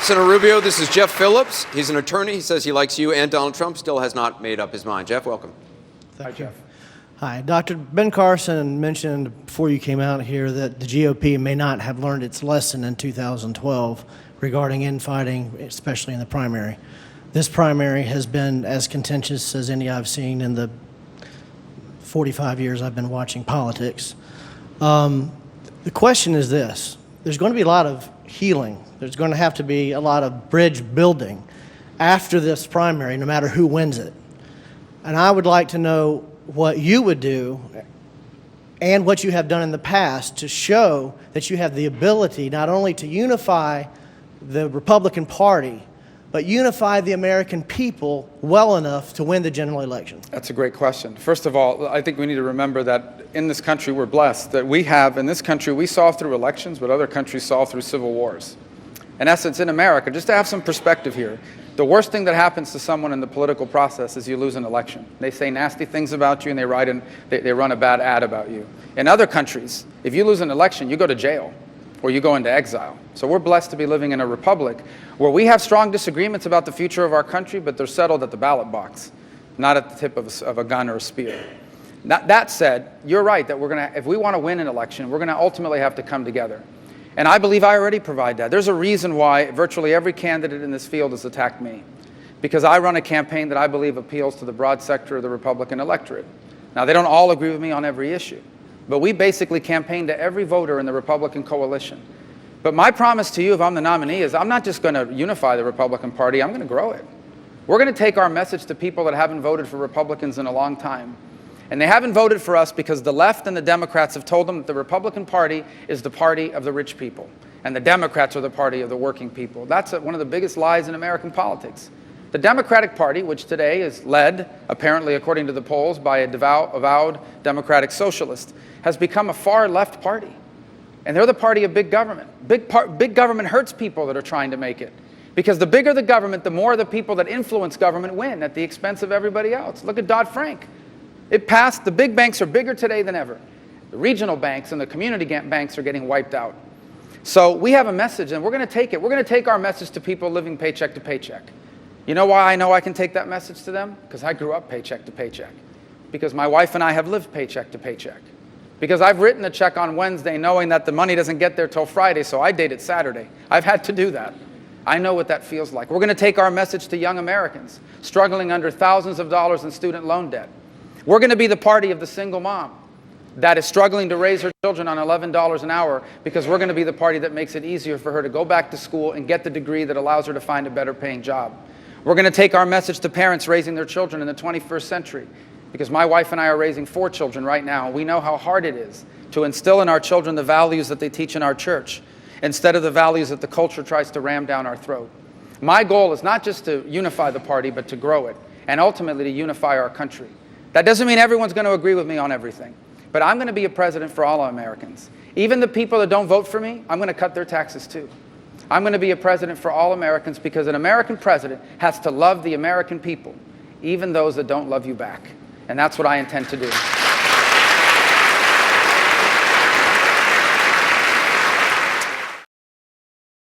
Senator Rubio, this is Jeff Phillips. He's an attorney. He says he likes you and Donald Trump. Still has not made up his mind. Jeff, welcome. Hi, Jeff. Hi. Dr. Ben Carson mentioned before you came out here that the GOP may not have learned its lesson in 2012 regarding infighting, especially in the primary. This primary has been as contentious as any I've seen in the 45 years I've been watching politics. The question is this. There's going to be a lot of healing. There's going to have to be a lot of bridge building after this primary, no matter who wins it. And I would like to know what you would do and what you have done in the past to show that you have the ability not only to unify the Republican Party, but unify the American people well enough to win the general election? That's a great question. First of all, I think we need to remember that in this country we're blessed, that we have, in this country, we solve through elections what other countries solve through civil wars. In essence, in America, just to have some perspective here, the worst thing that happens to someone in the political process is you lose an election. They say nasty things about you and they run a bad ad about you. In other countries, if you lose an election, you go to jail or you go into exile. So we're blessed to be living in a republic where we have strong disagreements about the future of our country, but they're settled at the ballot box, not at the tip of a gun or a spear. That said, you're right that if we want to win an election, we're going to ultimately have to come together. And I believe I already provide that. There's a reason why virtually every candidate in this field has attacked me, because I run a campaign that I believe appeals to the broad sector of the Republican electorate. Now, they don't all agree with me on every issue, but we basically campaign to every voter in the Republican coalition. But my promise to you, if I'm the nominee, is I'm not just going to unify the Republican Party, I'm going to grow it. We're going to take our message to people that haven't voted for Republicans in a long time. And they haven't voted for us because the left and the Democrats have told them that the Republican Party is the party of the rich people, and the Democrats are the party of the working people. That's one of the biggest lies in American politics. The Democratic Party, which today is led, apparently according to the polls, by a avowed democratic socialist, has become a far left party. And they're the party of big government. Big government hurts people that are trying to make it. Because the bigger the government, the more the people that influence government win at the expense of everybody else. Look at Dodd-Frank. It passed. The big banks are bigger today than ever. The regional banks and the community banks are getting wiped out. So we have a message, and we're going to take it. We're going to take our message to people living paycheck to paycheck. You know why I know I can take that message to them? Because I grew up paycheck to paycheck. Because my wife and I have lived paycheck to paycheck. Because I've written a check on Wednesday knowing that the money doesn't get there till Friday, so I date it Saturday. I've had to do that. I know what that feels like. We're going to take our message to young Americans struggling under thousands of dollars in student loan debt. We're going to be the party of the single mom that is struggling to raise her children on $11 an hour, because we're going to be the party that makes it easier for her to go back to school and get the degree that allows her to find a better paying job. We're going to take our message to parents raising their children in the 21st century, because my wife and I are raising 4 children right now. We know how hard it is to instill in our children the values that they teach in our church instead of the values that the culture tries to ram down our throat. My goal is not just to unify the party, but to grow it and ultimately to unify our country. That doesn't mean everyone's going to agree with me on everything, but I'm going to be a president for all Americans. Even the people that don't vote for me, I'm going to cut their taxes too. I'm going to be a president for all Americans, because an American president has to love the American people, even those that don't love you back. And that's what I intend to do.